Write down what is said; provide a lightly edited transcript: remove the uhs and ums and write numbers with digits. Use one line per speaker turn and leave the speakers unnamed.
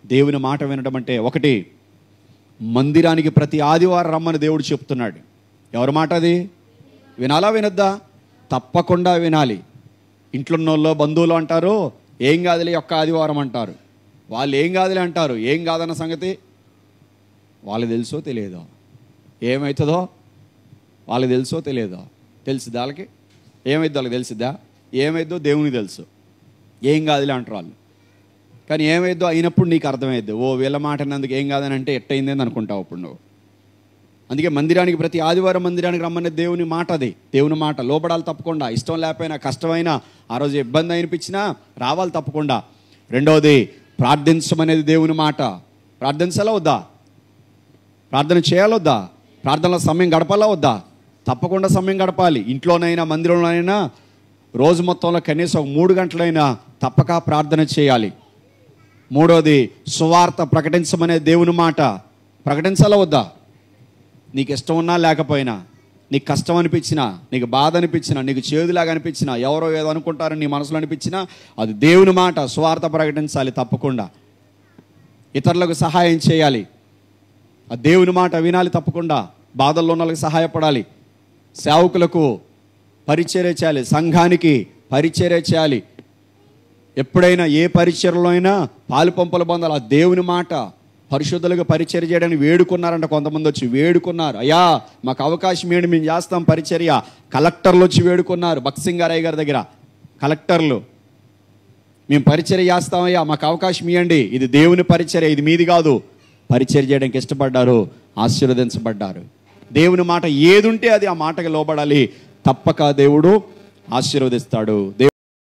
దేవుని మాట వినడం అంటే ఒకటి, మందిరానికి ప్రతి ఆదివారం రమ్మని దేవుడు చెప్తున్నాడు. ఎవరి మాట అది? వినాలా వినొద్దా? తప్పకుండా వినాలి. ఇంట్లో ఉన్నోళ్ళు బంధువులు అంటారు ఏం కాదులే ఒక్క ఆదివారం అంటారు. వాళ్ళు ఏం కాదులే అంటారు. ఏం కాదన్న సంగతి వాళ్ళకి తెలుసో తెలియదో, ఏమవుతుందో వాళ్ళకి తెలుసో తెలియదో. తెలిసిద్దా వాళ్ళకి? ఏమైద్దో వాళ్ళకి తెలిసిద్దా? ఏమైద్దో దేవునికి తెలుసు. ఏం కాదులే అంటారు వాళ్ళు. కానీ ఏమైద్దో అయినప్పుడు నీకు అర్థమైద్ది. ఓ వీళ్ళ మాట అన్నందుకు ఏం కాదని అంటే ఎట్టయిందని అనుకుంటావు అప్పుడు నువ్వు. అందుకే మందిరానికి ప్రతి ఆదివారం మందిరానికి రమ్మనే దేవుని మాట అది. దేవుని మాట లోపడాలి తప్పకుండా. ఇష్టం లేకపోయినా కష్టమైనా ఆ రోజు ఇబ్బంది అనిపించినా రావాలి తప్పకుండా. రెండవది, ప్రార్థించమనేది దేవుని మాట. ప్రార్థించాలా వద్దా? ప్రార్థన చేయాలొద్దా? ప్రార్థనలో సమయం గడపాలా వద్దా? తప్పకుండా సమయం గడపాలి. ఇంట్లోనైనా మందిరంలోనైనా రోజు మొత్తంలో కనీసం 3 గంటలైనా తప్పక ప్రార్థన చేయాలి. మూడోది, సువార్త ప్రకటించమనే దేవుని మాట. ప్రకటించాలా వద్దా? నీకు ఇష్టం ఉన్నా లేకపోయినా, నీకు కష్టం అనిపించినా, నీకు బాధ అనిపించినా, నీకు చేదులాగా అనిపించినా, ఎవరో ఏదో అనుకుంటారని నీ మనసులో అనిపించినా అది దేవుని మాట. సువార్త ప్రకటించాలి తప్పకుండా. ఇతరులకు సహాయం చేయాలి. ఆ దేవుని మాట వినాలి తప్పకుండా. బాధల్లో ఉన్న వాళ్ళకి సహాయపడాలి. సేవకులకు పరిచర్య చేయాలి. సంఘానికి పరిచర్య చేయాలి. ఎప్పుడైనా ఏ పరిచర్యలో అయినా పాలు పంపలు పొందాలి. ఆ దేవుని మాట. పరిశుద్ధులకు పరిచర్య చేయడానికి వేడుకున్నారంట. కొంతమంది వచ్చి వేడుకున్నారు, అయ్యా మాకు అవకాశం ఏంటి, మేము చేస్తాం పరిచర్య. కలెక్టర్లు వచ్చి వేడుకున్నారు. బక్సింగారయ్య గారి దగ్గర కలెక్టర్లు, మేము పరిచర్య చేస్తామయ్యా, మాకు అవకాశం ఇవ్వండి, ఇది దేవుని పరిచర్య, ఇది మీది కాదు. పరిచర్య చేయడానికి ఇష్టపడ్డారు, ఆశీర్వదించబడ్డారు. దేవుని మాట ఏదుంటే అది ఆ మాటకి లోబడాలి. తప్పక దేవుడు ఆశీర్వదిస్తాడు.